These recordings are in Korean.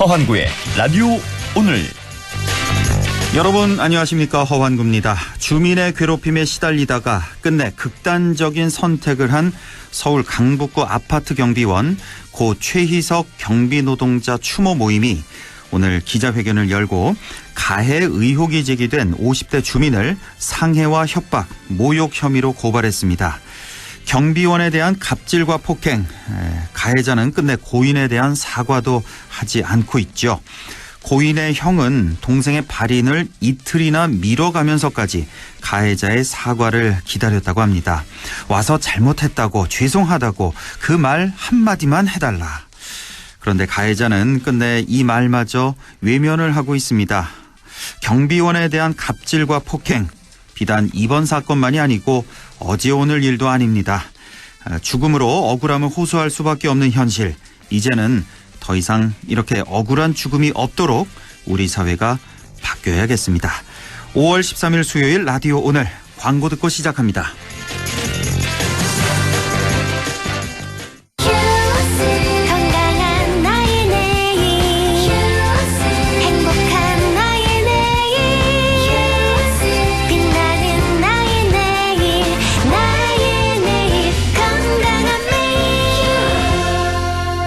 허환구의 라디오 오늘. 여러분 안녕하십니까, 허환구입니다. 주민의 괴롭힘에 시달리다가 끝내 극단적인 선택을 한 서울 강북구 아파트 경비원 고 최희석 경비노동자 추모 모임이 오늘 기자회견을 열고 가해 의혹이 제기된 50대 주민을 상해와 협박, 모욕 혐의로 고발했습니다. 경비원에 대한 갑질과 폭행, 가해자는 끝내 고인에 대한 사과도 하지 않고 있죠. 고인의 형은 동생의 발인을 이틀이나 미뤄가면서까지 가해자의 사과를 기다렸다고 합니다. 와서 잘못했다고, 죄송하다고 그 말 한마디만 해달라. 그런데 가해자는 끝내 이 말마저 외면을 하고 있습니다. 경비원에 대한 갑질과 폭행, 비단 이번 사건만이 아니고 어제 오늘 일도 아닙니다. 죽음으로 억울함을 호소할 수밖에 없는 현실. 이제는 더 이상 이렇게 억울한 죽음이 없도록 우리 사회가 바뀌어야겠습니다. 5월 13일 수요일 라디오 오늘, 광고 듣고 시작합니다.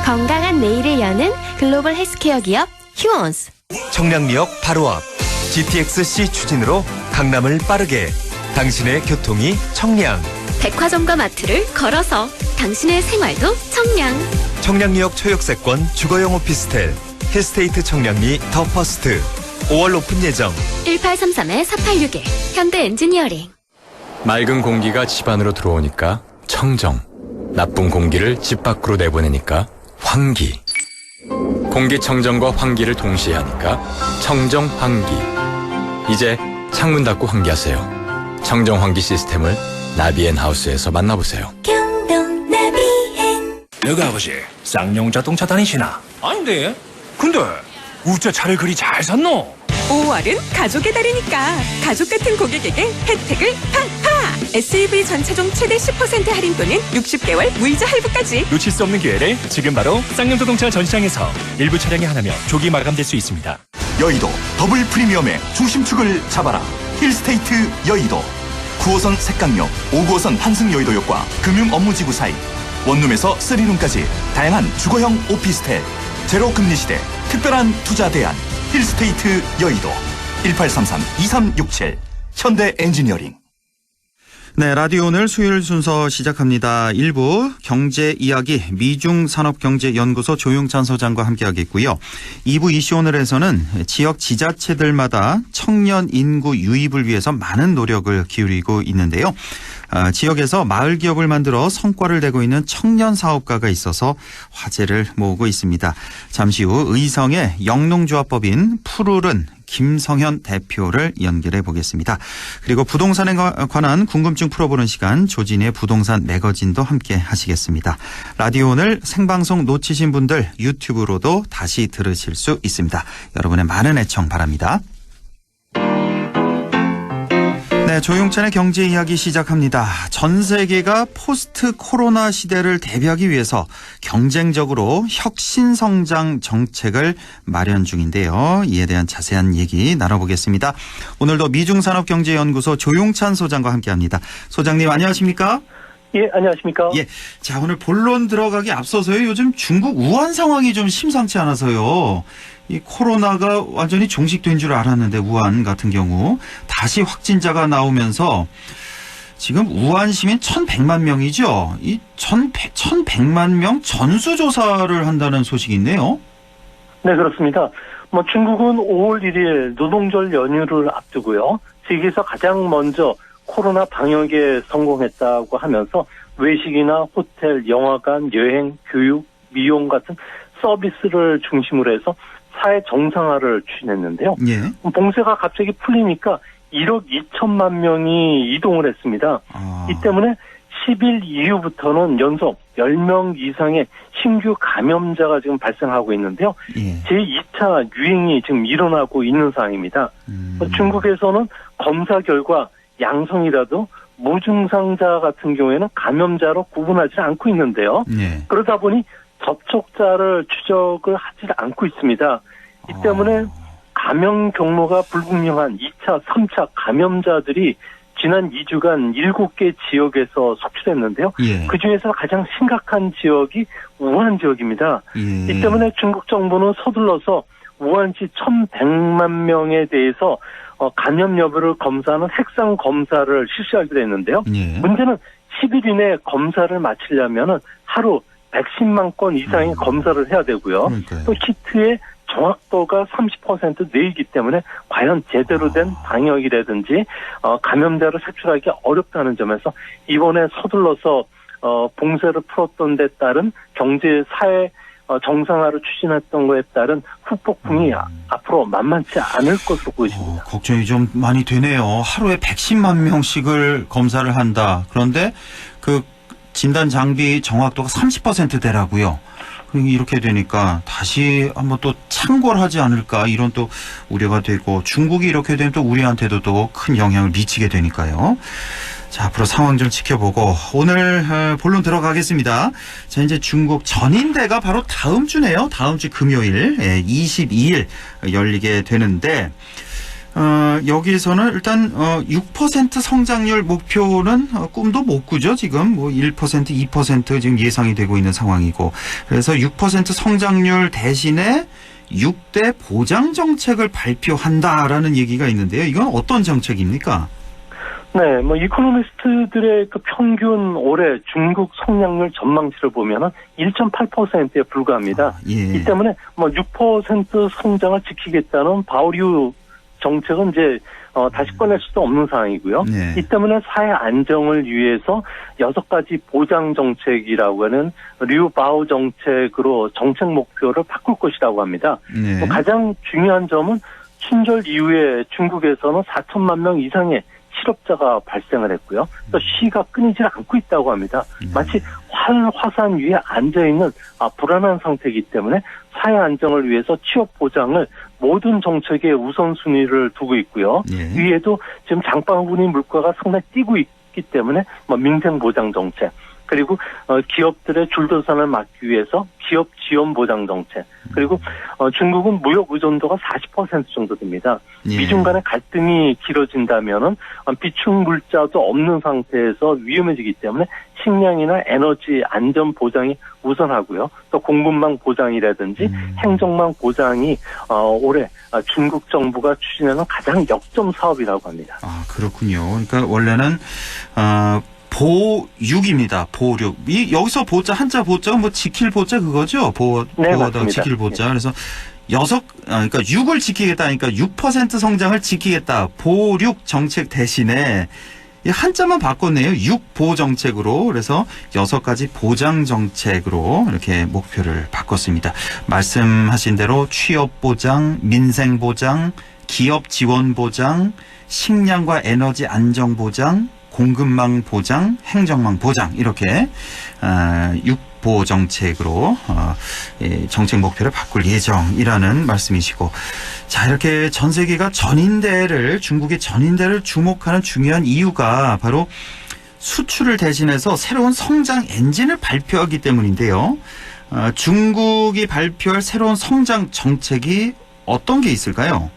건강한 내일을 여는 글로벌 헬스케어 기업 휴원스. 청량리역 바로 앞 GTX-C 추진으로 강남을 빠르게. 당신의 교통이 청량. 백화점과 마트를 걸어서 당신의 생활도 청량. 청량리역 초역세권 주거용 오피스텔 힐스테이트 청량리 더 퍼스트. 5월 오픈 예정. 1833-4861 현대 엔지니어링. 맑은 공기가 집 안으로 들어오니까 청정, 나쁜 공기를 집 밖으로 내보내니까 환기. 공기청정과 환기를 동시에 하니까 청정환기. 이제 창문 닫고 환기하세요. 청정환기 시스템을 나비앤하우스에서 만나보세요. 경동 나비앤. 너가 아버지 쌍용 자동차 다니시나? 아닌데. 근데 우째 차를 그리 잘 샀노? 5월은 가족의 달이니까 가족 같은 고객에게 혜택을 팍팍! SUV 전차종 최대 10% 할인 또는 60개월 무이자 할부까지. 놓칠 수 없는 기회를 지금 바로 쌍용 자동차 전시장에서 일부 차량이 하나며 조기 마감될 수 있습니다. 여의도 더블 프리미엄의 중심축을 잡아라. 힐스테이트 여의도. 9호선 색강역, 5구호선 환승여의도역과 금융 업무지구 사이, 원룸에서 3룸까지 다양한 주거형 오피스텔. 제로 금리 시대 특별한 투자 대안. 힐스테이트 여의도. 1833-2367 현대 엔지니어링. 네, 라디오 오늘 수요일 순서 시작합니다. 1부 경제 이야기 미중산업경제연구소 조용찬 소장과 함께하겠고요. 2부 이슈 오늘에서는 지역 지자체들마다 청년 인구 유입을 위해서 많은 노력을 기울이고 있는데요. 지역에서 마을 기업을 만들어 성과를 내고 있는 청년 사업가가 있어서 화제를 모으고 있습니다. 잠시 후 의성의 영농조합법인 푸르른 김성현 대표를 연결해 보겠습니다. 그리고 부동산에 관한 궁금증 풀어보는 시간, 조진의 부동산 매거진도 함께 하시겠습니다. 라디오 오늘 생방송 놓치신 분들 유튜브로도 다시 들으실 수 있습니다. 여러분의 많은 애청 바랍니다. 네, 조용찬의 경제 이야기 시작합니다. 전 세계가 포스트 코로나 시대를 대비하기 위해서 경쟁적으로 혁신성장 정책을 마련 중인데요. 이에 대한 자세한 얘기 나눠보겠습니다. 오늘도 미중산업경제연구소 조용찬 소장과 함께합니다. 소장님 안녕하십니까? 예, 안녕하십니까? 예, 자, 오늘 본론 들어가기 앞서서요. 요즘 중국 우한 상황이 좀 심상치 않아서요. 이 코로나가 완전히 종식된 줄 알았는데 우한 같은 경우 다시 확진자가 나오면서 지금 우한 시민 1,100만 명이죠. 이 1,100만 명 전수조사를 한다는 소식이 있네요. 네, 그렇습니다. 중국은 5월 1일 노동절 연휴를 앞두고요. 세계에서 가장 먼저 코로나 방역에 성공했다고 하면서 외식이나 호텔, 영화관, 여행, 교육, 미용 같은 서비스를 중심으로 해서 사회 정상화를 추진했는데요. 예. 봉쇄가 갑자기 풀리니까 1억 2천만 명이 이동을 했습니다. 이 때문에 10일 이후부터는 연속 10명 이상의 신규 감염자가 지금 발생하고 있는데요. 예. 제2차 유행이 지금 일어나고 있는 상황입니다. 중국에서는 검사 결과 양성이라도 무증상자 같은 경우에는 감염자로 구분하지 않고 있는데요. 예. 그러다 보니 접촉자를 추적을 하지 않고 있습니다. 이 때문에 감염 경로가 불분명한 2차, 3차 감염자들이 지난 2주간 7개 지역에서 속출했는데요. 예. 그중에서 가장 심각한 지역이 우한 지역입니다. 예. 이 때문에 중국 정부는 서둘러서 우한시 1,100만 명에 대해서 감염 여부를 검사하는 핵상 검사를 실시하기로 했는데요. 예. 문제는 10일 이내에 검사를 마치려면 하루 110만 건 이상의 검사를 해야 되고요. 그러니까요. 또 키트의 정확도가 30% 내이기 때문에 과연 제대로 된 방역이라든지 감염자를 색출하기 어렵다는 점에서 이번에 서둘러서 봉쇄를 풀었던 데 따른 경제 사회 정상화를 추진했던 거에 따른 후폭풍이 앞으로 만만치 않을 것으로 보여집니다. 걱정이 좀 많이 되네요. 하루에 110만 명씩을 검사를 한다. 그런데 그 진단 장비 정확도가 30%대라고요. 이렇게 되니까 다시 한번 또 창궐 하지 않을까 이런 또 우려가 되고 중국이 이렇게 되면 또 우리한테도 또 큰 영향을 미치게 되니까요. 자, 앞으로 상황 좀 지켜보고 오늘 본론 들어가겠습니다. 자, 이제 중국 전인대가 바로 다음 주네요. 다음 주 금요일 22일 열리게 되는데 여기서는 일단 6% 성장률 목표는 꿈도 못 꾸죠. 지금 뭐 1%, 2% 지금 예상이 되고 있는 상황이고 그래서 6% 성장률 대신에 6대 보장 정책을 발표한다라는 얘기가 있는데요. 이건 어떤 정책입니까? 네, 뭐 이코노미스트들의 그 평균 올해 중국 성장률 전망치를 보면은 1.8%에 불과합니다. 예. 이 때문에 뭐 6% 성장을 지키겠다는 바오류 정책은 이제 다시 꺼낼 수도 없는 상황이고요. 네. 이 때문에 사회 안정을 위해서 6가지 보장 정책이라고 하는 류바오 정책으로 정책 목표를 바꿀 것이라고 합니다. 네. 가장 중요한 점은 춘절 이후에 중국에서는 4천만 명 이상의 실업자가 발생을 했고요. 또 시위가 끊이지 않고 있다고 합니다. 마치 화산 위에 앉아있는 불안한 상태이기 때문에 사회 안정을 위해서 취업 보장을 모든 정책의 우선순위를 두고 있고요. 예. 위에도 지금 장바구니 물가가 상당히 뛰고 있기 때문에 민생 보장 정책 그리고 기업들의 줄도산을 막기 위해서 기업 지원 보장 정책 그리고 중국은 무역 의존도가 40% 정도 됩니다. 예. 미중 간의 갈등이 길어진다면은 비축 물자도 없는 상태에서 위험해지기 때문에 식량이나 에너지 안전 보장이 우선하고요. 또 공급망 보장이라든지 행정망 보장이 올해 중국 정부가 추진하는 가장 역점 사업이라고 합니다. 아, 그렇군요. 그러니까 원래는 보육입니다. 보육. 여기서 보자, 한자 보자가 뭐 지킬 보자 그거죠? 네, 보다 맞습니다. 지킬 보자. 그래서 그러니까 6을 지키겠다니까 6% 성장을 지키겠다. 보육 정책 대신에 이 한자만 바꿨네요. 6보 정책으로. 그래서 6가지 보장 정책으로 이렇게 목표를 바꿨습니다. 말씀하신 대로 취업 보장, 민생 보장, 기업 지원 보장, 식량과 에너지 안정 보장, 공급망 보장, 행정망 보장 이렇게 6보 정책으로 정책 목표를 바꿀 예정이라는 말씀이시고 자 이렇게 전 세계가 중국의 전인대를 주목하는 중요한 이유가 바로 수출을 대신해서 새로운 성장 엔진을 발표하기 때문인데요. 중국이 발표할 새로운 성장 정책이 어떤 게 있을까요?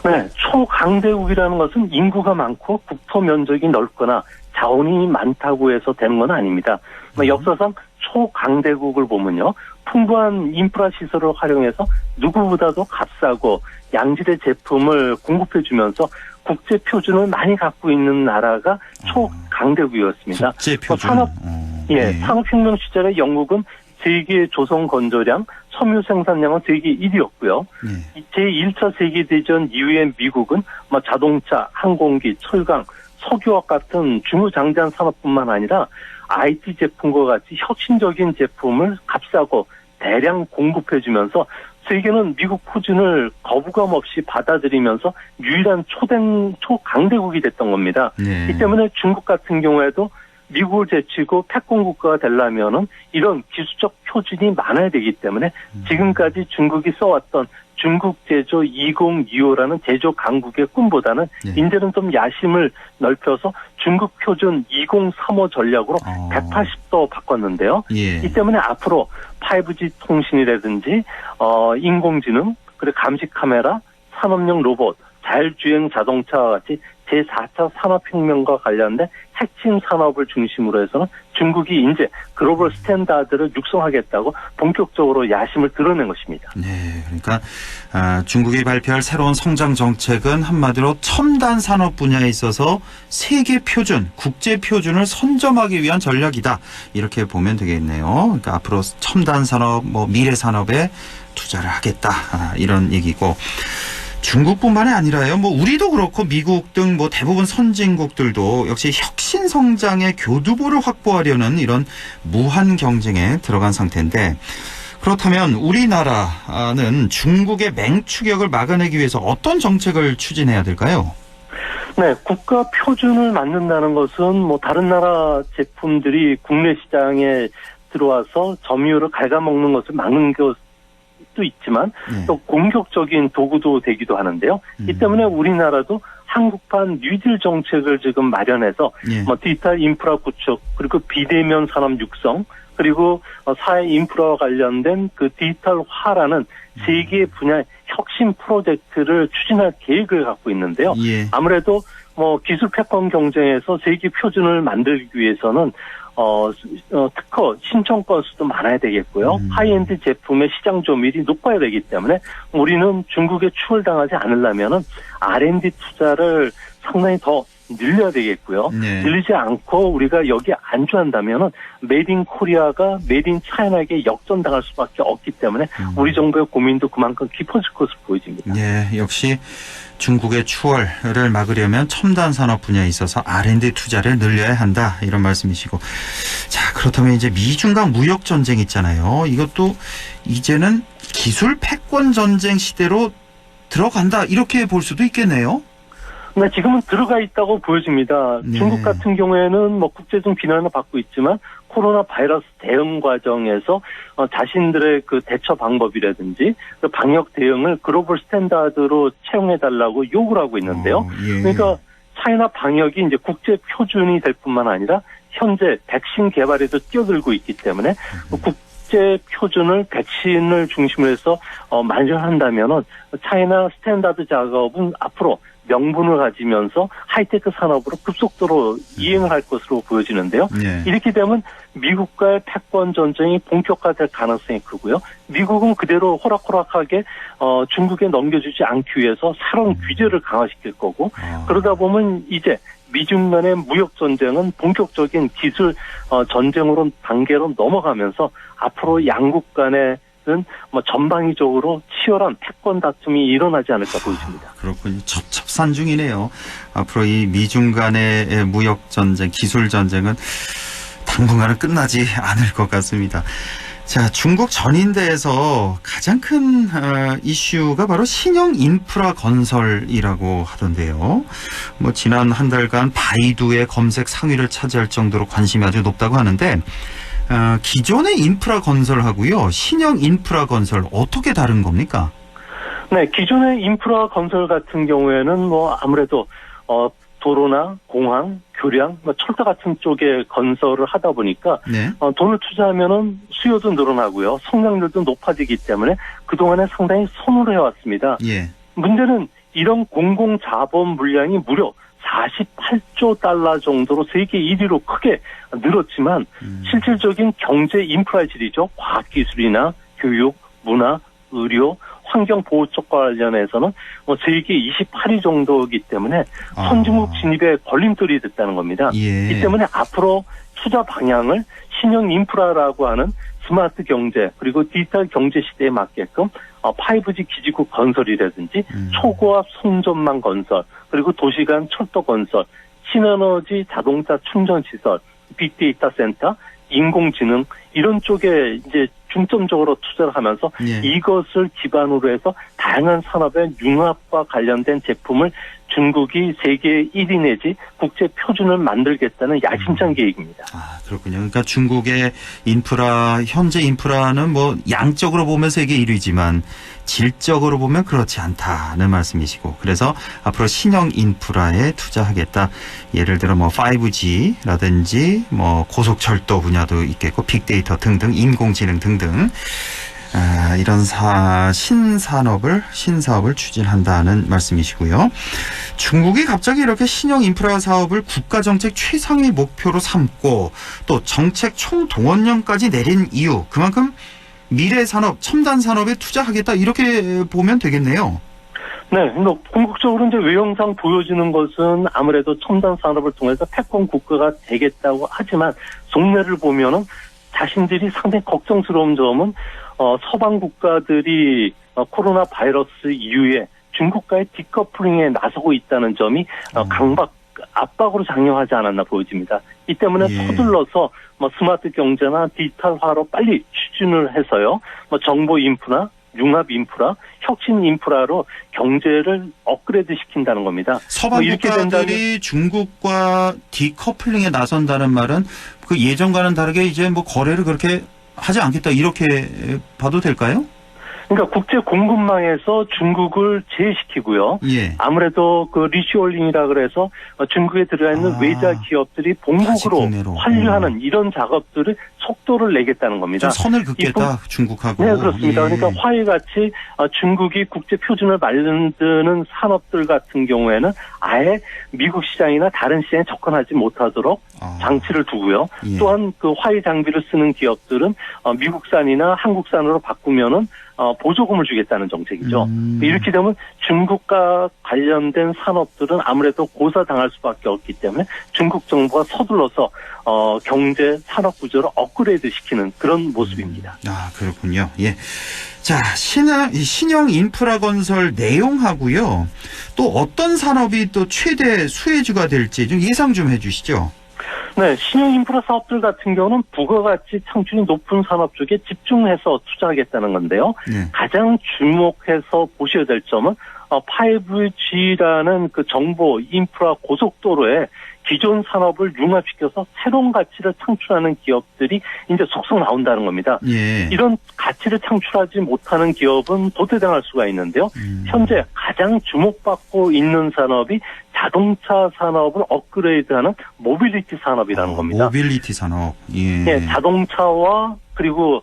네, 초강대국이라는 것은 인구가 많고 국토 면적이 넓거나 자원이 많다고 해서 되는 건 아닙니다. 역사상 초강대국을 보면요. 풍부한 인프라 시설을 활용해서 누구보다도 값싸고 양질의 제품을 공급해주면서 국제 표준을 많이 갖고 있는 나라가 초강대국이었습니다. 국제 표준. 산업혁명 시절에 영국은 세계 조선 건조량, 섬유 생산량은 세계 1위였고요. 제1차 세계대전 이후에 미국은 자동차, 항공기, 철강, 석유화학 같은 중후장대한 산업뿐만 아니라 IT 제품과 같이 혁신적인 제품을 값싸고 대량 공급해주면서 세계는 미국 표준을 거부감 없이 받아들이면서 유일한 초강대국이 됐던 겁니다. 네. 이 때문에 중국 같은 경우에도 미국을 제치고 패권국가가 되려면은 이런 기술적 표준이 많아야 되기 때문에 지금까지 중국이 써왔던 중국 제조 2025라는 제조 강국의 꿈보다는 이제는 좀 야심을 넓혀서 중국 표준 2035 전략으로 180도 바꿨는데요. 예. 이 때문에 앞으로 5G 통신이라든지 인공지능, 그리고 감시 카메라, 산업용 로봇, 자율주행 자동차와 같이 제4차 산업혁명과 관련된 핵심 산업을 중심으로 해서는 중국이 이제 글로벌 스탠다드를 육성하겠다고 본격적으로 야심을 드러낸 것입니다. 네, 그러니까 중국이 발표할 새로운 성장 정책은 한마디로 첨단 산업 분야에 있어서 세계 표준, 국제 표준을 선점하기 위한 전략이다. 이렇게 보면 되겠네요. 그러니까 앞으로 첨단 산업, 미래 산업에 투자를 하겠다. 이런 얘기고. 중국뿐만이 아니라요. 우리도 그렇고 미국 등 대부분 선진국들도 역시 혁신 성장의 교두보를 확보하려는 이런 무한 경쟁에 들어간 상태인데, 그렇다면 우리나라는 중국의 맹추격을 막아내기 위해서 어떤 정책을 추진해야 될까요? 네, 국가 표준을 만든다는 것은 다른 나라 제품들이 국내 시장에 들어와서 점유율을 갉아먹는 것을 막는 것도 있지만 또 공격적인 도구도 되기도 하는데요. 이 때문에 우리나라도 한국판 뉴딜 정책을 지금 마련해서 디지털 인프라 구축, 그리고 비대면 산업 육성, 그리고 사회 인프라와 관련된 그 디지털화라는 세 개의 분야의 혁신 프로젝트를 추진할 계획을 갖고 있는데요. 아무래도 기술 패권 경쟁에서 세계 표준을 만들기 위해서는 특허 신청 건수도 많아야 되겠고요. 하이엔드 제품의 시장 점유율이 높아야 되기 때문에 우리는 중국에 추월당하지 않으려면은 R&D 투자를 상당히 더 늘려야 되겠고요. 늘리지 않고 우리가 여기에 안주한다면은 메이드 인 코리아가 메이드 인 차이나에게 역전당할 수밖에 없기 때문에 우리 정부의 고민도 그만큼 깊어질 것으로 보여집니다. 네, 역시 중국의 추월을 막으려면 첨단 산업 분야에 있어서 R&D 투자를 늘려야 한다. 이런 말씀이시고. 자, 그렇다면 이제 미중 간 무역 전쟁 있잖아요. 이것도 이제는 기술 패권 전쟁 시대로 들어간다. 이렇게 볼 수도 있겠네요. 네, 지금은 들어가 있다고 보여집니다. 중국 같은 경우에는 국제적 비난을 받고 있지만 코로나 바이러스 대응 과정에서 자신들의 그 대처 방법이라든지 그 방역 대응을 글로벌 스탠다드로 채용해달라고 요구를 하고 있는데요. 그러니까 차이나 방역이 이제 국제 표준이 될 뿐만 아니라 현재 백신 개발에도 뛰어들고 있기 때문에 국제 표준을 백신을 중심으로 해서 만들한다면은 차이나 스탠다드 작업은 앞으로 명분을 가지면서 하이테크 산업으로 급속도로 이행을 할 것으로 보여지는데요. 이렇게 되면 미국과의 패권 전쟁이 본격화될 가능성이 크고요. 미국은 그대로 호락호락하게 중국에 넘겨주지 않기 위해서 새로운 규제를 강화시킬 거고, 그러다 보면 이제 미중 간의 무역 전쟁은 본격적인 기술 전쟁으로 단계로 넘어가면서 앞으로 양국 간의 전방위적으로 치열한 패권 다툼이 일어나지 않을까 보입니다. 그렇군요. 첩첩산중이네요. 앞으로 이 미중 간의 무역 전쟁, 기술 전쟁은 당분간은 끝나지 않을 것 같습니다. 자, 중국 전인대에서 가장 큰 이슈가 바로 신형 인프라 건설이라고 하던데요. 지난 한 달간 바이두의 검색 상위를 차지할 정도로 관심이 아주 높다고 하는데, 기존의 인프라 건설하고요, 신형 인프라 건설 어떻게 다른 겁니까? 네, 기존의 인프라 건설 같은 경우에는 아무래도 도로나 공항, 교량, 철도 같은 쪽에 건설을 하다 보니까 돈을 투자하면은 수요도 늘어나고요, 성장률도 높아지기 때문에 그동안에 상당히 선호를 해왔습니다. 문제는 이런 공공자본 물량이 무려 48조 달러 정도로 세계 1위로 크게 늘었지만 실질적인 경제 인프라 질이죠. 과학기술이나 교육, 문화, 의료, 환경보호 쪽과 관련해서는 세계 28위 정도이기 때문에 선진국 진입에 걸림돌이 됐다는 겁니다. 이 때문에 앞으로 투자 방향을 신형 인프라라고 하는 스마트 경제, 그리고 디지털 경제 시대에 맞게끔 5G 기지국 건설이라든지 초고압 송전망 건설, 그리고 도시간 철도 건설, 신에너지 자동차 충전 시설, 빅데이터 센터, 인공지능 이런 쪽에 이제 중점적으로 투자를 하면서 이것을 기반으로 해서 다양한 산업의 융합과 관련된 제품을 중국이 세계 1위 내지 국제 표준을 만들겠다는 야심찬 계획입니다. 아, 그렇군요. 그러니까 중국의 현재 인프라는 뭐 양적으로 보면 세계 1위지만 질적으로 보면 그렇지 않다는 말씀이시고, 그래서 앞으로 신형 인프라에 투자하겠다. 예를 들어 뭐 5G라든지 뭐 고속철도 분야도 있겠고 빅데이터 등등 인공지능 등등 이런 신사업을 추진한다는 말씀이시고요. 중국이 갑자기 이렇게 신형 인프라 사업을 국가정책 최상의 목표로 삼고 또 정책 총동원령까지 내린 이유, 그만큼 미래 산업, 첨단 산업에 투자하겠다 이렇게 보면 되겠네요. 네, 궁극적으로 이제 외형상 보여지는 것은 아무래도 첨단 산업을 통해서 패권 국가가 되겠다고 하지만 속내를 보면은 자신들이 상당히 걱정스러운 점은 서방 국가들이 코로나 바이러스 이후에 중국과의 디커플링에 나서고 있다는 점이 압박으로 작용하지 않았나 보여집니다. 이 때문에 서둘러서 스마트 경제나 디지털화로 빨리 추진을 해서요. 정보 인프라, 융합 인프라, 혁신 인프라로 경제를 업그레이드 시킨다는 겁니다. 서방 국가들이 중국과 디커플링에 나선다는 말은 그 예전과는 다르게 이제 뭐 거래를 그렇게 하지 않겠다 이렇게 봐도 될까요? 그러니까 국제 공급망에서 중국을 제외시키고요. 예. 아무래도 그 리쇼링이라 그래서 중국에 들어가 있는 외자 기업들이 본국으로 환류하는 이런 작업들을 속도를 내겠다는 겁니다. 선을 긋겠다 중국하고. 네, 그렇습니다. 예. 그러니까 화해같이 중국이 국제 표준을 만드는 산업들 같은 경우에는 아예 미국 시장이나 다른 시장에 접근하지 못하도록 장치를 두고요. 예. 또한 그 화해 장비를 쓰는 기업들은 미국산이나 한국산으로 바꾸면은 보조금을 주겠다는 정책이죠. 이렇게 되면 중국과 관련된 산업들은 아무래도 고사당할 수밖에 없기 때문에 중국 정부가 서둘러서 경제 산업 구조를 업그레이드 시키는 그런 모습입니다. 아, 그렇군요. 예. 자, 신형 인프라 건설 내용하고요. 또 어떤 산업이 또 최대 수혜주가 될지 좀 예상 좀 해주시죠. 네, 신형 인프라 사업들 같은 경우는 부가가치 창출이 높은 산업 쪽에 집중해서 투자하겠다는 건데요. 네. 가장 주목해서 보셔야 될 점은 5G라는 그 정보 인프라 고속도로에 기존 산업을 융합시켜서 새로운 가치를 창출하는 기업들이 이제 속속 나온다는 겁니다. 예. 이런 가치를 창출하지 못하는 기업은 도태당할 수가 있는데요. 현재 가장 주목받고 있는 산업이 자동차 산업을 업그레이드하는 모빌리티 산업이라는 겁니다. 모빌리티 산업. 예. 네, 자동차와 그리고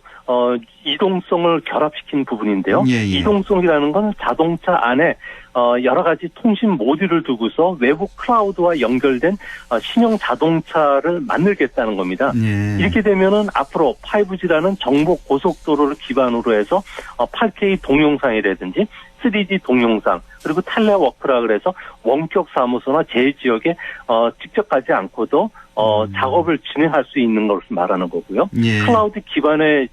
이동성을 결합시킨 부분인데요. 예. 이동성이라는 건 자동차 안에 여러 가지 통신 모듈을 두고서 외부 클라우드와 연결된 신형 자동차를 만들겠다는 겁니다. 예. 이렇게 되면은 앞으로 5G라는 정보 고속도로를 기반으로 해서 8K 동영상이라든지 3D 동영상 그리고 텔레워크라 그래서 원격 사무소나 제 지역에 직접 가지 않고도 작업을 진행할 수 있는 것을 말하는 거고요. 예. 클라우드 기반을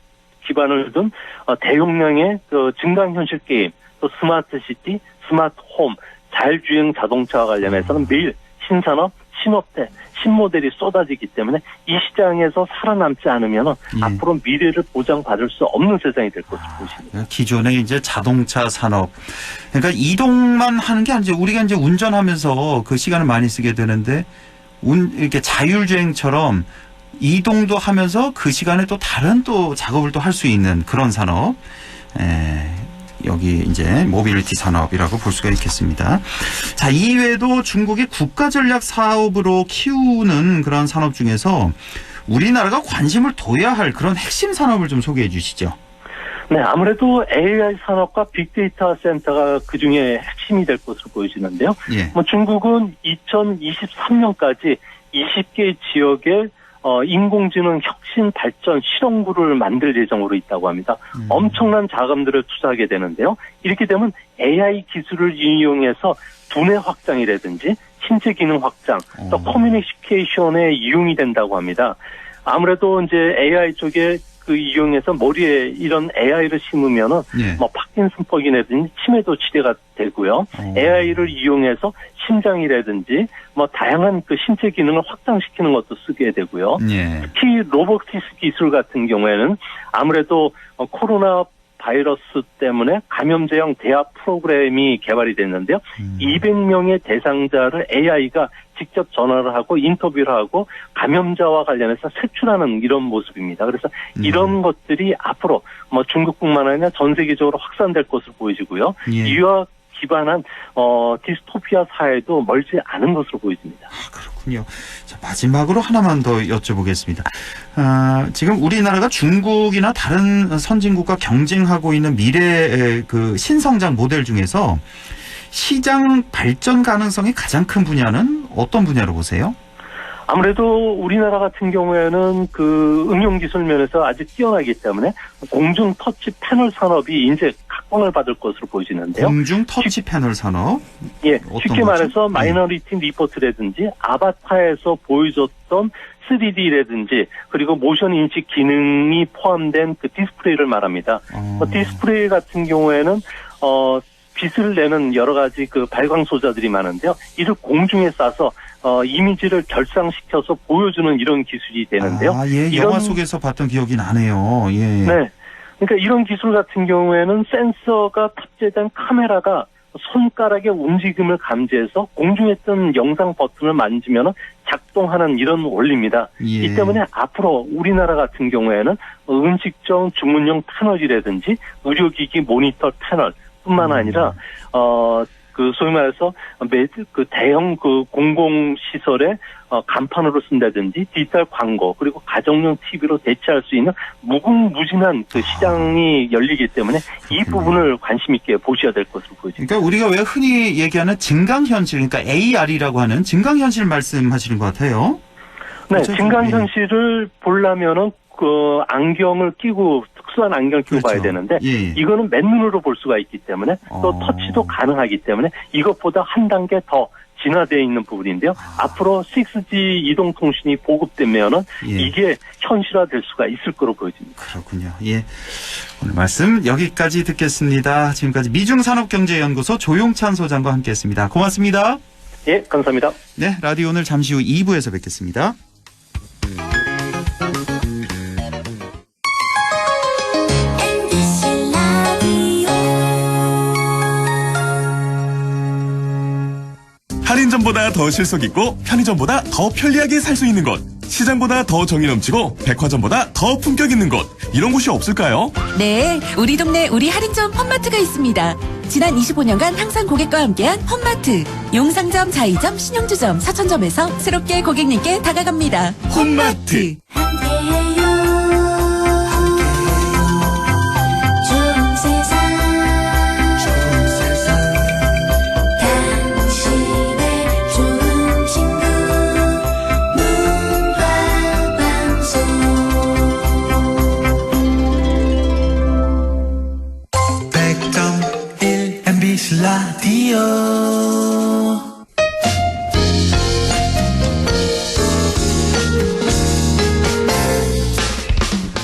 둔 대용량의 그 증강현실 게임, 또 스마트 시티, 스마트 홈, 자율주행 자동차와 관련해서는 매일 신산업, 신업태, 신모델이 쏟아지기 때문에 이 시장에서 살아남지 않으면 앞으로 미래를 보장받을 수 없는 세상이 될 것으로 보십니다. 기존의 이제 자동차 산업, 그러니까 이동만 하는 게 아니죠. 우리가 이제 운전하면서 그 시간을 많이 쓰게 되는데 이렇게 자율주행처럼 이동도 하면서 그 시간에 또 다른 또 작업을 또 할 수 있는 그런 산업. 여기 이제 모빌리티 산업이라고 볼 수가 있겠습니다. 자, 이외에도 중국이 국가 전략 사업으로 키우는 그런 산업 중에서 우리나라가 관심을 둬야 할 그런 핵심 산업을 좀 소개해 주시죠. 네, 아무래도 AI 산업과 빅데이터 센터가 그중에 핵심이 될 것으로 보여지는데요. 예. 중국은 2023년까지 20개 지역에 인공지능 혁신 발전 실험구를 만들 예정으로 있다고 합니다. 엄청난 자금들을 투자하게 되는데요. 이렇게 되면 AI 기술을 이용해서 두뇌 확장이라든지 신체 기능 확장, 또 커뮤니케이션에 이용이 된다고 합니다. 아무래도 이제 AI 쪽에 그 이용해서 머리에 이런 AI를 심으면은 파킨슨병이라든지 치매도 치료가 되고요. AI를 이용해서 심장이라든지 다양한 그 신체 기능을 확장시키는 것도 쓰게 되고요. 예. 특히 로보틱스 기술 같은 경우에는 아무래도 코로나 바이러스 때문에 감염제형 대화 프로그램이 개발이 됐는데요. 200명의 대상자를 AI가 직접 전화를 하고 인터뷰를 하고 감염자와 관련해서 색출하는 이런 모습입니다. 그래서 이런 것들이 앞으로 뭐 중국뿐만 아니라 전 세계적으로 확산될 것으로 보여지고요. 예. 이와 기반한 디스토피아 사회도 멀지 않은 것으로 보여집니다. 그렇군요. 자, 마지막으로 하나만 더 여쭤보겠습니다. 지금 우리나라가 중국이나 다른 선진국과 경쟁하고 있는 미래의 그 신성장 모델 중에서 시장 발전 가능성이 가장 큰 분야는 어떤 분야로 보세요? 아무래도 우리나라 같은 경우에는 그 응용기술 면에서 아주 뛰어나기 때문에 공중 터치 패널 산업이 이제 각광을 받을 것으로 보여지는데요. 공중 터치 패널 산업? 예, 어떤 쉽게 거죠? 말해서 마이너리티 리포트라든지 아바타에서 보여줬던 3D라든지 그리고 모션 인식 기능이 포함된 그 디스플레이를 말합니다. 디스플레이 같은 경우에는 빛을 내는 여러 가지 그 발광 소자들이 많은데요. 이를 공중에 쏴서 이미지를 결상시켜서 보여주는 이런 기술이 되는데요. 예, 영화 속에서 봤던 기억이 나네요. 예. 네. 그러니까 이런 기술 같은 경우에는 센서가 탑재된 카메라가 손가락의 움직임을 감지해서 공중에 뜬 영상 버튼을 만지면 작동하는 이런 원리입니다. 예. 이 때문에 앞으로 우리나라 같은 경우에는 음식점 주문용 패널이라든지 의료기기 모니터 패널 뿐만 아니라 그 소위 말해서 그 대형 그 공공시설에 간판으로 쓴다든지 디지털 광고 그리고 가정용 TV로 대체할 수 있는 무궁무진한 그 시장이 열리기 때문에 이 부분을 관심 있게 보셔야 될 것으로 보여집니다. 그러니까 우리가 왜 흔히 얘기하는 증강현실, 그러니까 AR이라고 하는 증강현실 말씀하시는 것 같아요. 네, 그렇죠? 증강현실을 보려면은 그 안경을 끼고 특수한 안경을 끼고 그렇죠. 봐야 되는데 예. 이거는 맨눈으로 볼 수가 있기 때문에 또 터치도 가능하기 때문에 이것보다 한 단계 더 진화되어 있는 부분인데요. 앞으로 6G 이동통신이 보급되면은 예. 이게 현실화될 수가 있을 거로 보여집니다. 그렇군요. 예. 오늘 말씀 여기까지 듣겠습니다. 지금까지 미중산업경제연구소 조용찬 소장과 함께했습니다. 고맙습니다. 예, 감사합니다. 네, 라디오 오늘 잠시 후 2부에서 뵙겠습니다. 할인점보다 더 실속 있고 편의점보다 더 편리하게 살 수 있는 곳, 시장보다 더 정이 넘치고 백화점보다 더 품격 있는 곳, 이런 곳이 없을까요? 네, 우리 동네 우리 할인점 펀마트가 있습니다. 지난 25년간 항상 고객과 함께한 펀마트. 용상점, 자이점, 신용주점, 사천점에서 새롭게 고객님께 다가갑니다. 홈마트. 라디오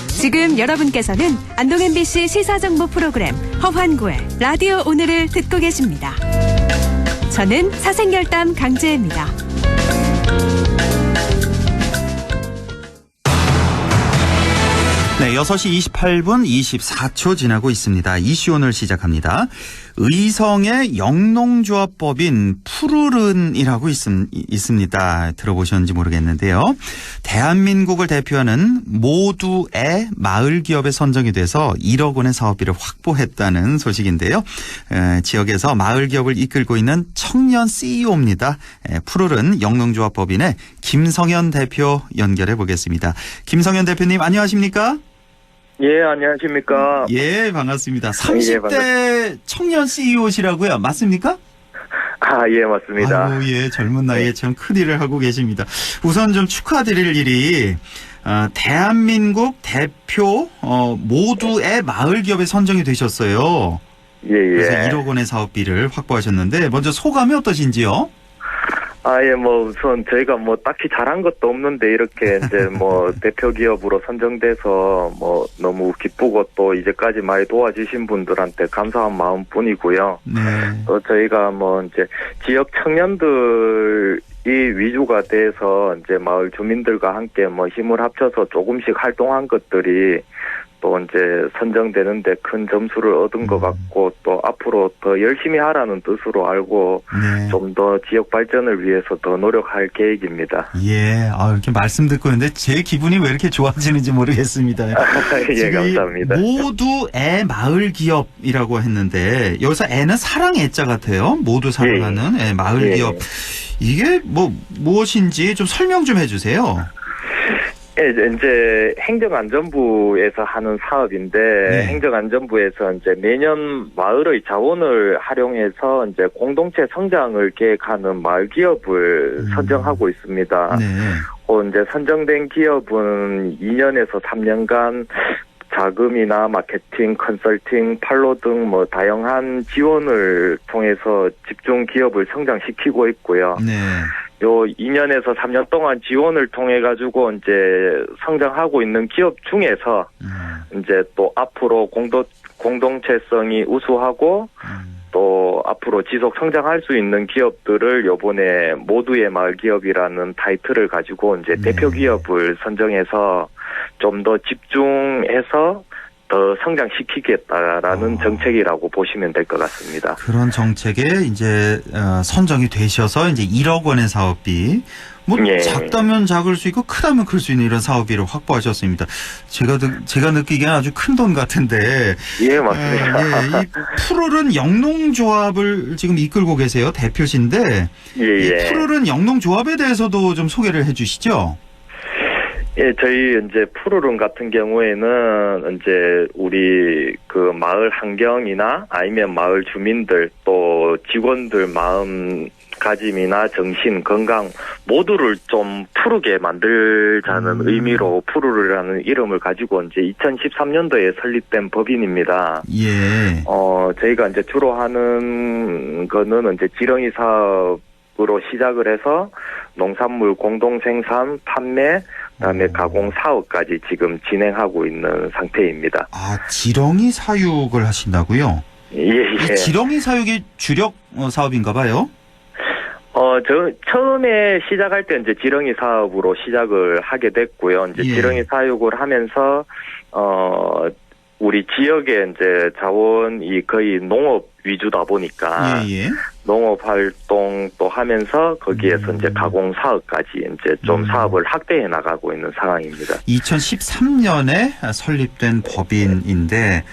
지금 여러분께서는 안동 MBC 시사정보 프로그램 허환구의 라디오 오늘을 듣고 계십니다. 저는 사생결담 강재입니다. 네, 6시 28분 24초 지나고 있습니다. 이슈 오늘 시작합니다. 의성의 영농조합법인 푸르른이라고 있습니다. 들어보셨는지 모르겠는데요. 대한민국을 대표하는 모두의 마을 기업에 선정이 돼서 1억 원의 사업비를 확보했다는 소식인데요. 지역에서 마을 기업을 이끌고 있는 청년 CEO입니다. 푸르른 영농조합법인의 김성현 대표 연결해 보겠습니다. 김성현 대표님 안녕하십니까? 예, 안녕하십니까. 예, 반갑습니다. 30대 청년 CEO시라고요. 맞습니까? 아, 예, 맞습니다. 아이고, 예, 젊은 나이에 참 큰 일을 하고 계십니다. 우선 좀 축하드릴 일이 대한민국 대표 모두의 마을 기업에 선정이 되셨어요. 예, 예. 그래서 1억 원의 사업비를 확보하셨는데 먼저 소감이 어떠신지요? 아, 예, 뭐, 우선 저희가 뭐 딱히 잘한 것도 없는데 이렇게 이제 뭐 대표 기업으로 선정돼서 뭐 너무 기쁘고 또 이제까지 많이 도와주신 분들한테 감사한 마음 뿐이고요. 네. 또 저희가 뭐 이제 지역 청년들이 위주가 돼서 이제 마을 주민들과 함께 뭐 힘을 합쳐서 조금씩 활동한 것들이 또 이제 선정되는데 큰 점수를 얻은 것 같고 또 앞으로 더 열심히 하라는 뜻으로 알고 네. 좀 더 지역 발전을 위해서 더 노력할 계획입니다. 예, 이렇게 말씀 듣고 있는데 제 기분이 왜 이렇게 좋아지는지 모르겠습니다. 예, 감사합니다. 모두 애 마을 기업이라고 했는데 여기서 애는 사랑 애자 같아요. 모두 사랑하는 애 마을 기업. 이게 무엇인지 좀 설명 좀 해주세요. 예, 이제 행정안전부에서 하는 사업인데 행정안전부에서 이제 매년 마을의 자원을 활용해서 이제 공동체 성장을 계획하는 마을 기업을 선정하고 있습니다. 이제 선정된 기업은 2년에서 3년간 자금이나 마케팅, 컨설팅, 판로 등 다양한 지원을 통해서 집중 기업을 성장시키고 있고요. 요 2년에서 3년 동안 지원을 통해 가지고 이제 성장하고 있는 기업 중에서 이제 또 앞으로 공동체성이 우수하고 또 앞으로 지속 성장할 수 있는 기업들을 요번에 모두의 마을 기업이라는 타이틀을 가지고 이제 대표 기업을 선정해서 좀 더 집중해서 더 성장시키겠다라는 정책이라고 보시면 될 것 같습니다. 그런 정책에 이제 선정이 되셔서 이제 1억 원의 사업비, 작다면 작을 수 있고 크다면 클 수 있는 이런 사업비를 확보하셨습니다. 제가 느끼기에는 아주 큰 돈 같은데. 예, 맞습니다. 이 푸르른 영농조합을 지금 이끌고 계세요. 대표신데. 이 푸르른 영농조합에 대해서도 좀 소개를 해주시죠. 예, 저희 이제 푸르른 같은 경우에는 이제 우리 그 마을 환경이나 아니면 마을 주민들 또 직원들 마음가짐이나 정신 건강 모두를 좀 푸르게 만들자는 의미로 푸르르라는 이름을 가지고 이제 2013년도에 설립된 법인입니다. 저희가 이제 주로 하는 거는 이제 지렁이 사업으로 시작을 해서 농산물 공동 생산, 판매, 그다음에 가공 사업까지 지금 진행하고 있는 상태입니다. 지렁이 사육을 하신다고요? 예. 지렁이 사육이 주력 사업인가 봐요? 처음에 시작할 때 이제 지렁이 사업으로 시작을 하게 됐고요. 이제 지렁이 사육을 하면서, 우리 지역의 이제 자원이 거의 농업 위주다 보니까 농업 활동 또 하면서 거기에서 이제 가공 사업까지 이제 좀 사업을 확대해 나가고 있는 상황입니다. 2013년에 설립된 법인인데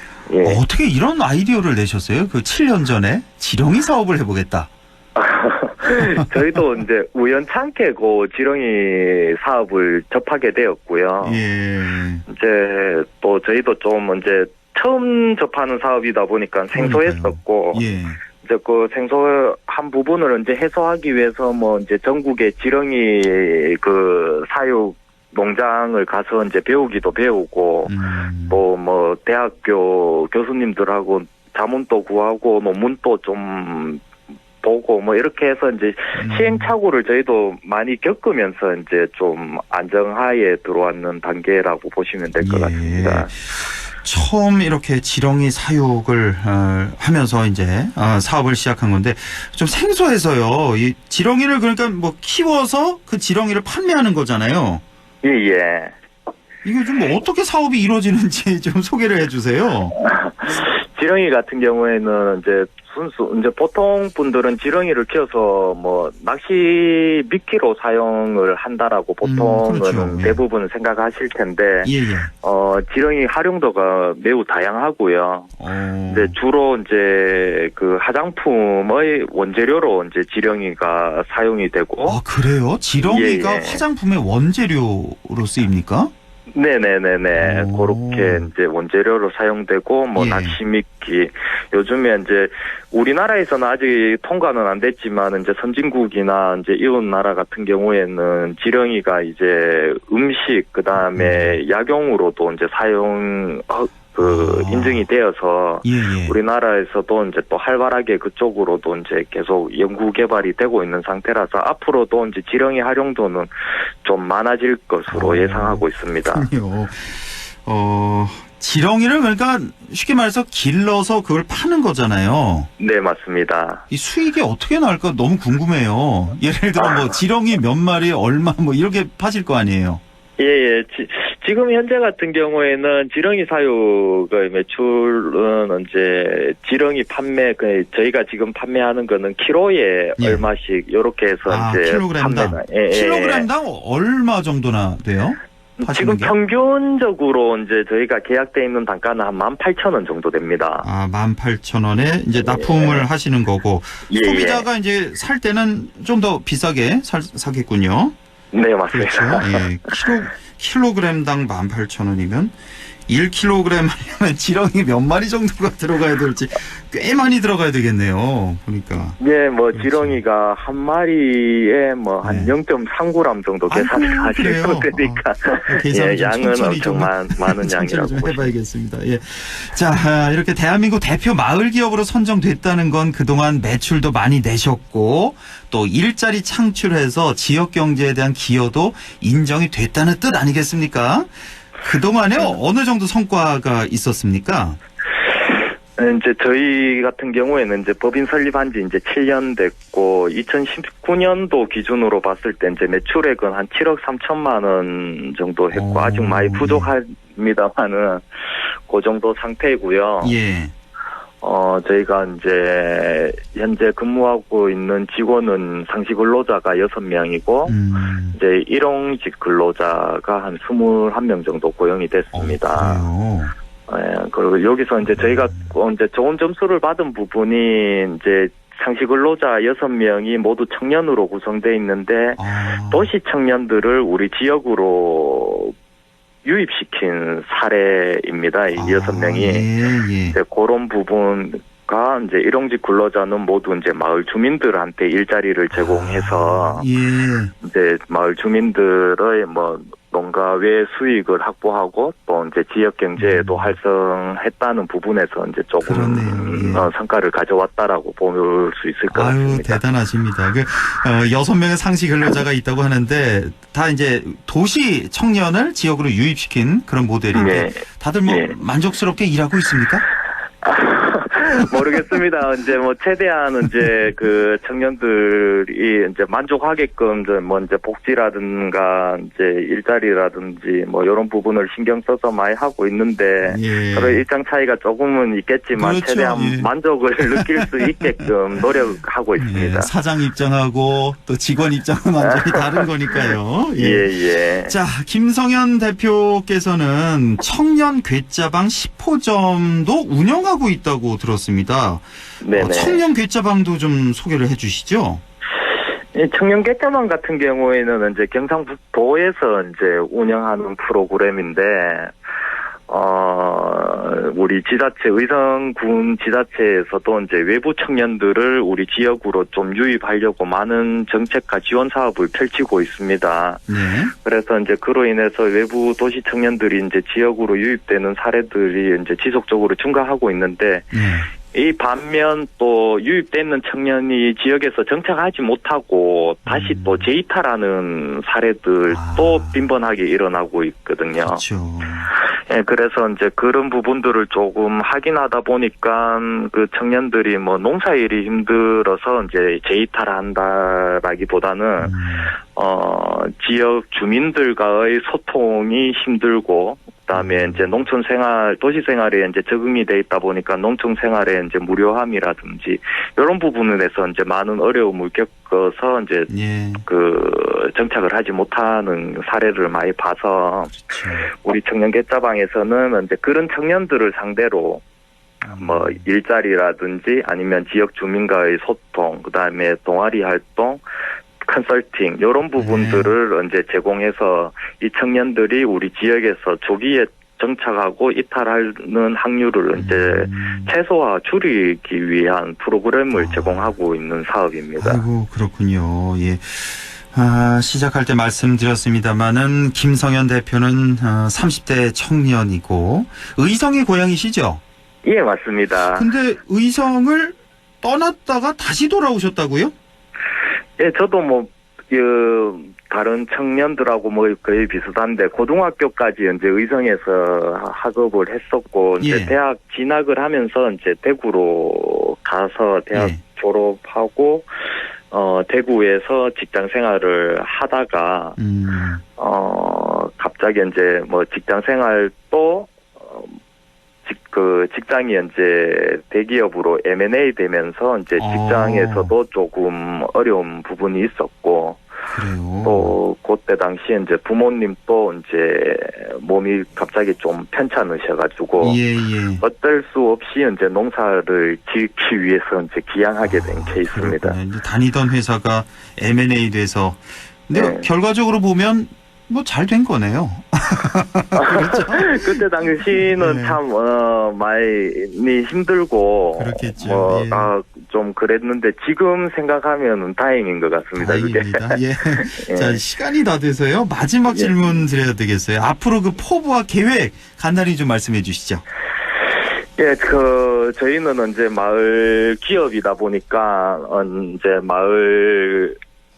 어떻게 이런 아이디어를 내셨어요? 그 7년 전에 지렁이 사업을 해보겠다. 저희도 이제 우연찮게 그 지렁이 사업을 접하게 되었고요. 이제 또 저희도 좀 이제 처음 접하는 사업이다 보니까 생소했었고, 이제 그 생소한 부분을 이제 해소하기 위해서 이제 전국의 지렁이 그 사육 농장을 가서 이제 배우기도 배우고, 또 대학교 교수님들하고 자문도 구하고 논문도 좀 보고 이렇게 해서 이제 시행착오를 저희도 많이 겪으면서 이제 좀 안정하에 들어왔는 단계라고 보시면 될 것 같습니다. 처음 이렇게 지렁이 사육을 하면서 이제 사업을 시작한 건데 좀 생소해서요. 이 지렁이를 그러니까 키워서 그 지렁이를 판매하는 거잖아요. 이게 좀 어떻게 사업이 이루어지는지 좀 소개를 해주세요. 지렁이 같은 경우에는 이제 이제 보통 분들은 지렁이를 키워서 낚시 미끼로 사용을 한다라고 보통은 대부분 생각하실 텐데, 지렁이 활용도가 매우 다양하고요. 이제 주로 이제 그 화장품의 원재료로 이제 지렁이가 사용이 되고. 그래요? 지렁이가 화장품의 원재료로 쓰입니까? 네네네네. 그렇게 이제 원재료로 사용되고, 낚시미끼. 요즘에 이제 우리나라에서는 아직 통과는 안 됐지만, 이제 선진국이나 이제 이웃 나라 같은 경우에는 지렁이가 이제 음식, 그 다음에 약용으로도 이제 사용, 인증이 되어서 우리나라에서도 이제 또 활발하게 그쪽으로도 이제 계속 연구 개발이 되고 있는 상태라서 앞으로도 이제 지렁이 활용도는 좀 많아질 것으로 예상하고 있습니다. 지렁이를 그러니까 쉽게 말해서 길러서 그걸 파는 거잖아요. 네, 맞습니다. 이 수익이 어떻게 나올까 너무 궁금해요. 예를 들어 지렁이 몇 마리 얼마 이렇게 파실 거 아니에요. 예. 지금 현재 같은 경우에는 지렁이 사육의 매출은 이제 지렁이 판매, 저희가 지금 판매하는 거는 키로에 예. 얼마씩 요렇게 해서 이제 킬로그램당. 예. 킬로그램당 얼마 정도나 돼요? 지금 평균적으로 이제 저희가 계약돼 있는 단가는 한 18,000원 정도 됩니다. 18,000원에 이제 납품을 하시는 거고 소비자가 이제 살 때는 좀 더 비싸게 사겠군요. 네, 맞습니다. 그렇죠. 예. 킬로그램당 18,000원이면 1kg 하려면 지렁이 몇 마리 정도가 들어가야 될지 꽤 많이 들어가야 되겠네요. 보니까. 네, 지렁이가 한 마리에 한 0.3g 정도 계산을 하시면 되니까. 계산은 양은 엄청 많은 양이라고 좀 해봐야겠습니다. 예. 자, 이렇게 대한민국 대표 마을 기업으로 선정됐다는 건 그동안 매출도 많이 내셨고 또 일자리 창출해서 지역 경제에 대한 기여도 인정이 됐다는 뜻 아니겠습니까? 그동안에 어느 정도 성과가 있었습니까? 이제 저희 같은 경우에는 이제 법인 설립한 지 이제 7년 됐고 2019년도 기준으로 봤을 때 이제 매출액은 한 7억 3천만 원 정도 했고 아직 많이 부족합니다만은 그 정도 상태이고요. 예. 저희가 이제 현재 근무하고 있는 직원은 상시 근로자가 6명이고 이제 일용직 근로자가 한 21명 정도 고용이 됐습니다. 예, 그리고 여기서 이제 저희가 이제 좋은 점수를 받은 부분이 이제 상시 근로자 6명이 모두 청년으로 구성되어 있는데 도시 청년들을 우리 지역으로 유입시킨 사례입니다. 이 6명이. 예. 이제 그런 부분과 이제 일용직 근로자는 모두 이제 마을 주민들한테 일자리를 제공해서 이제 마을 주민들의 농가 외 수익을 확보하고 또 이제 지역 경제에도 활성했다는 부분에서 이제 조금 성과를 가져왔다라고 볼 수 있을 것 같습니다. 대단하십니다. 6명의 상시 근로자가 있다고 하는데 다 이제 도시 청년을 지역으로 유입시킨 그런 모델인데 다들 만족스럽게 일하고 있습니까? 모르겠습니다. 이제 최대한 이제 그 청년들이 이제 만족하게끔 이제 복지라든가 이제 일자리라든지 이런 부분을 신경 써서 많이 하고 있는데 서로 입장 차이가 조금은 있겠지만 그렇죠. 최대한 만족을 느낄 수 있게끔 노력하고 있습니다. 사장 입장하고 또 직원 입장은 완전히 다른 거니까요. 예. 자, 김성현 대표께서는 청년 괴짜방 10호점도 운영하고 있다고 들었습니다. 청년 괴짜방도 좀 소개를 해주시죠. 청년 괴짜방 같은 경우에는 이제 경상북도에서 이제 운영하는 프로그램인데, 우리 지자체, 의성군 지자체에서도 이제 외부 청년들을 우리 지역으로 좀 유입하려고 많은 정책과 지원 사업을 펼치고 있습니다. 그래서 이제 그로 인해서 외부 도시 청년들이 이제 지역으로 유입되는 사례들이 이제 지속적으로 증가하고 있는데, 이 반면 또 유입되는 청년이 지역에서 정착하지 못하고 다시 또 재이탈하는 사례들도 빈번하게 일어나고 있거든요. 그렇죠. 예, 그래서 이제 그런 부분들을 조금 확인하다 보니까 그 청년들이 농사일이 힘들어서 이제 재이탈한다라기보다는 지역 주민들과의 소통이 힘들고 그다음에 이제 농촌 생활, 도시 생활에 이제 적응이 돼 있다 보니까 농촌 생활에 이제 무료함이라든지 이런 부분에서 이제 많은 어려움을 겪어서 이제 그 정착을 하지 못하는 사례를 많이 봐서 우리 청년 괴짜방에서는 이제 그런 청년들을 상대로 일자리라든지 아니면 지역 주민과의 소통, 그다음에 동아리 활동, 컨설팅 이런 부분들을 이제 제공해서 이 청년들이 우리 지역에서 조기에 정착하고 이탈하는 확률을 이제 최소화 줄이기 위한 프로그램을 제공하고 있는 사업입니다. 아이고, 그렇군요. 예. 시작할 때 말씀드렸습니다만은 김성현 대표는 30대 청년이고 의성의 고향이시죠? 예, 맞습니다. 근데 의성을 떠났다가 다시 돌아오셨다고요? 예, 저도 다른 청년들하고 거의 비슷한데, 고등학교까지 이제 의성에서 학업을 했었고, 이제 대학 진학을 하면서 이제 대구로 가서 대학 졸업하고, 대구에서 직장 생활을 하다가, 갑자기 이제 뭐 직장 생활도 직장이 이제 대기업으로 M&A 되면서 이제 직장에서도 조금 어려운 부분이 있었고, 그래요. 또 그때 당시에 이제 부모님도 이제 몸이 갑자기 좀 편찮으셔가지고 어쩔 수 없이 이제 농사를 짓기 위해서 이제 기양하게 된 케이스입니다. 이제 다니던 회사가 M&A 돼서, 근데 결과적으로 보면 뭐 잘 된 거네요. 그렇죠? 그때 당시는 참 많이 힘들고 그렇겠죠. 좀 그랬는데 지금 생각하면은 다행인 것 같습니다. 다행입니다. 그게. 예. 자, 시간이 다 돼서요. 마지막 질문 드려야 되겠어요. 앞으로 그 포부와 계획 간단히 좀 말씀해 주시죠. 예, 저희는 이제 마을 기업이다 보니까 이제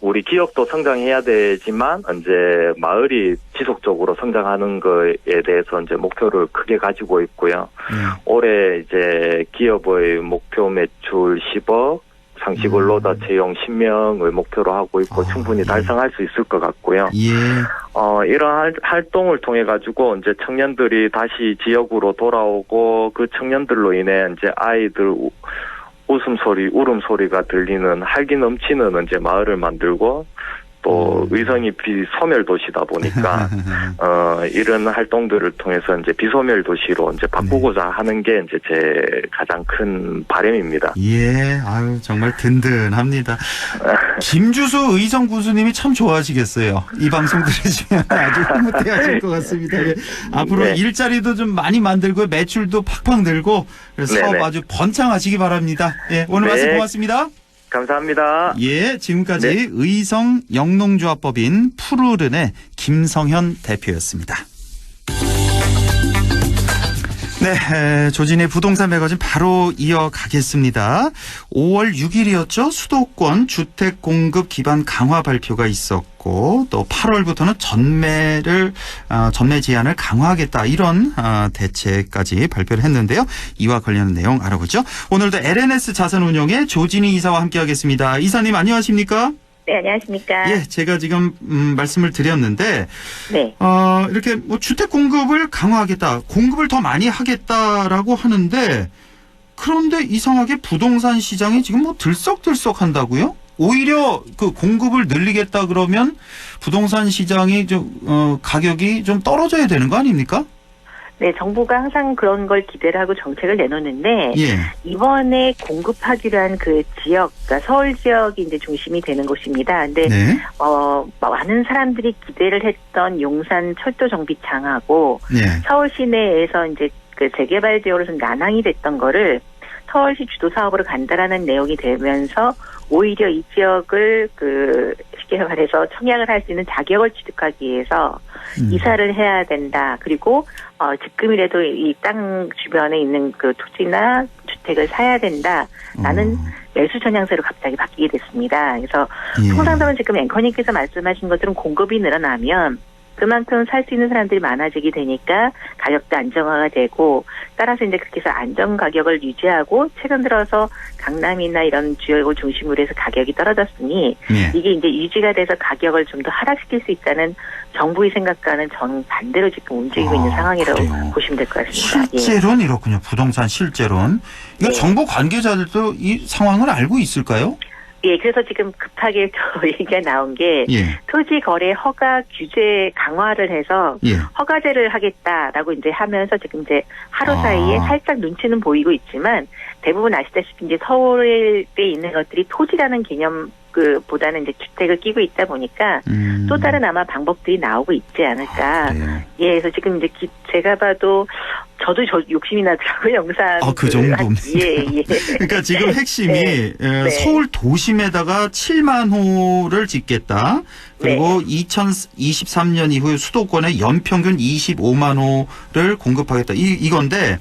우리 기업도 성장해야 되지만 이제 마을이 지속적으로 성장하는 거에 대해서 이제 목표를 크게 가지고 있고요. 올해 이제 기업의 목표 매출 10억, 상시 근로자 채용 10명을 목표로 하고 있고 충분히 달성할 수 있을 것 같고요. 이런 활동을 통해 가지고 이제 청년들이 다시 지역으로 돌아오고 그 청년들로 인해 이제 아이들 웃음소리, 울음소리가 들리는 활기 넘치는 이제 마을을 만들고 또 의성이 비소멸 도시다 보니까 이런 활동들을 통해서 이제 비소멸 도시로 이제 바꾸고자 하는 게 이제 제 가장 큰 바람입니다. 예, 아유 정말 든든합니다. 김주수 의성 군수님이 참 좋아하시겠어요. 이 방송 들으시면 아주 흐뭇해하실 것 같습니다. 예. 앞으로 일자리도 좀 많이 만들고 매출도 팍팍 늘고 사업 아주 번창하시기 바랍니다. 예, 오늘 말씀 고맙습니다. 감사합니다. 예, 지금까지 의성 영농조합법인 푸르른의 김성현 대표였습니다. 네, 조진의 부동산 매거진 바로 이어가겠습니다. 5월 6일이었죠. 수도권 주택 공급 기반 강화 발표가 있었고 또 8월부터는 전매 제한을 강화하겠다 이런 대책까지 발표를 했는데요. 이와 관련한 내용 알아보죠. 오늘도 LNS 자산운용의 조진희 이사와 함께하겠습니다. 이사님 안녕하십니까? 네, 안녕하십니까. 예, 제가 지금 말씀을 드렸는데 이렇게 뭐 주택 공급을 강화하겠다, 공급을 더 많이 하겠다라고 하는데 그런데 이상하게 부동산 시장이 지금 뭐 들썩들썩한다고요? 오히려 그 공급을 늘리겠다 그러면 부동산 시장이 좀 가격이 좀 떨어져야 되는 거 아닙니까? 네, 정부가 항상 그런 걸 기대를 하고 정책을 내놓는데 이번에 공급하기로 한 그 지역, 그러니까 서울 지역이 이제 중심이 되는 곳입니다. 근데 많은 사람들이 기대를 했던 용산 철도 정비창하고 서울 시내에서 이제 그 재개발 지역으로 좀 난항이 됐던 거를 서울시 주도 사업으로 간다라는 내용이 되면서 오히려 이 지역을 쉽게 말해서 청약을 할 수 있는 자격을 취득하기 위해서 이사를 해야 된다. 그리고 지금이라도 이 땅 주변에 있는 그 토지나 주택을 사야 된다라는 매수 전향세로 갑자기 바뀌게 됐습니다. 그래서 통상적으로 지금 앵커님께서 말씀하신 것처럼 공급이 늘어나면 그만큼 살 수 있는 사람들이 많아지게 되니까 가격도 안정화가 되고 따라서 이제 그렇게 해서 안정 가격을 유지하고 최근 들어서 강남이나 이런 지역을 중심으로 해서 가격이 떨어졌으니 이게 이제 유지가 돼서 가격을 좀 더 하락시킬 수 있다는 정부의 생각과는 정반대로 지금 움직이고 있는 상황이라고 보시면 될 것 같습니다. 실제로는 이렇군요. 부동산 실제로는. 이거 정부 관계자들도 이 상황을 알고 있을까요? 예, 그래서 지금 급하게 얘기가 나온 게 토지 거래 허가 규제 강화를 해서 허가제를 하겠다라고 이제 하면서 지금 이제 하루 사이에 살짝 눈치는 보이고 있지만 대부분 아시다시피 이제 서울에 있는 것들이 토지라는 개념 보다는 이제 주택을 끼고 있다 보니까 또 다른 아마 방법들이 나오고 있지 않을까. 예, 그래서 지금 이제 제가 봐도 저도 욕심이 나더라고요, 영상. 그 정도입니다. 예. 그러니까 지금 핵심이 서울 도심에다가 7만 호를 짓겠다. 그리고 2023년 이후에 수도권에 연평균 25만 호를 공급하겠다. 이건데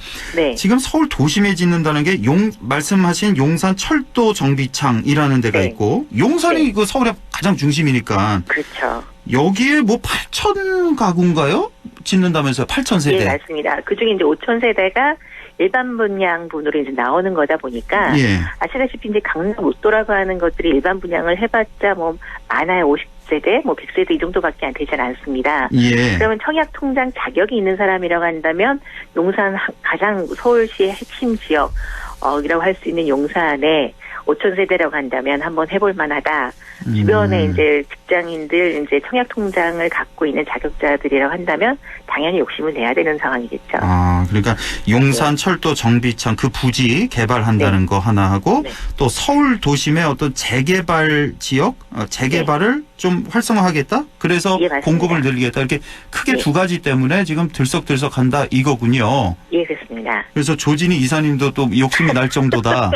지금 서울 도심에 짓는다는 게 말씀하신 용산 철도 정비창이라는 데가 있고 용산이 그 서울의 가장 중심이니까. 그렇죠. 여기에 뭐 8천 가구인가요? 짓는다면서요? 8천 세대. 네, 맞습니다. 그중에 이제 5천 세대가 일반 분양분으로 이제 나오는 거다 보니까 아시다시피 이제 강남 웃도라고 하는 것들이 일반 분양을 해봤자 뭐 많아야 60세대, 뭐 100세대 이 정도밖에 안 되지 않습니다. 예. 그러면 청약 통장 자격이 있는 사람이라고 한다면 용산 가장 서울시의 핵심 지역이라고 할 수 있는 용산에 5,000세대라고 한다면 한번 해볼 만하다. 주변에 이제 직장인들 이제 청약 통장을 갖고 있는 자격자들이라고 한다면 당연히 욕심을 내야 되는 상황이겠죠. 아, 그러니까 용산 철도 정비창 그 부지 개발한다는 거 하나 하고 또 서울 도심의 어떤 재개발 지역 재개발을 좀 활성화하겠다. 그래서 공급을 늘리겠다. 이렇게 크게 두 가지 때문에 지금 들썩들썩한다 이거군요. 예, 그렇습니다. 그래서 조진희 이사님도 또 욕심이 날 정도다.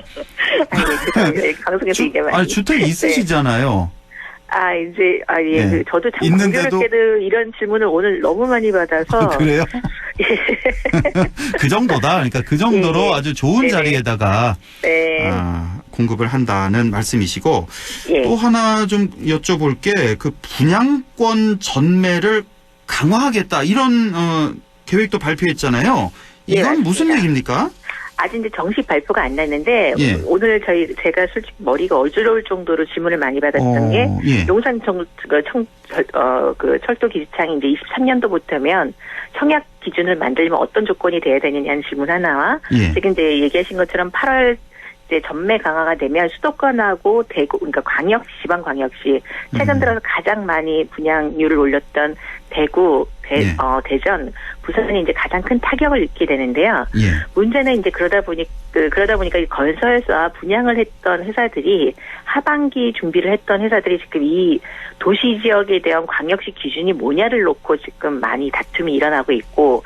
방송에서 이게 많이. 주택 있으시잖아요. 예. 저도 참 공교롭게도 이런 질문을 오늘 너무 많이 받아서. 그래요? 그 정도다. 그러니까 그 정도로 아주 좋은 자리에다가 공급을 한다는 말씀이시고 또 하나 좀 여쭤볼 게 그 분양권 전매를 강화하겠다 이런 계획도 발표했잖아요. 이건 무슨 얘기입니까? 아직 이제 정식 발표가 안 났는데 오늘 제가 솔직히 머리가 어지러울 정도로 질문을 많이 받았던 게 용산 철도 기지창이 이제 23년도부터면 청약 기준을 만들면 어떤 조건이 돼야 되느냐는 질문 하나와 지금 이제 얘기하신 것처럼 8월 이제 전매 강화가 되면 수도권하고 대구, 그러니까 광역시, 지방광역시 최근 들어서 가장 많이 분양률을 올렸던 대구, 대전, 부산이 이제 가장 큰 타격을 입게 되는데요. 문제는 이제 그러다 보니까 이 건설사 분양을 했던 회사들이 하반기 준비를 했던 회사들이 지금 이 도시 지역에 대한 광역시 기준이 뭐냐를 놓고 지금 많이 다툼이 일어나고 있고,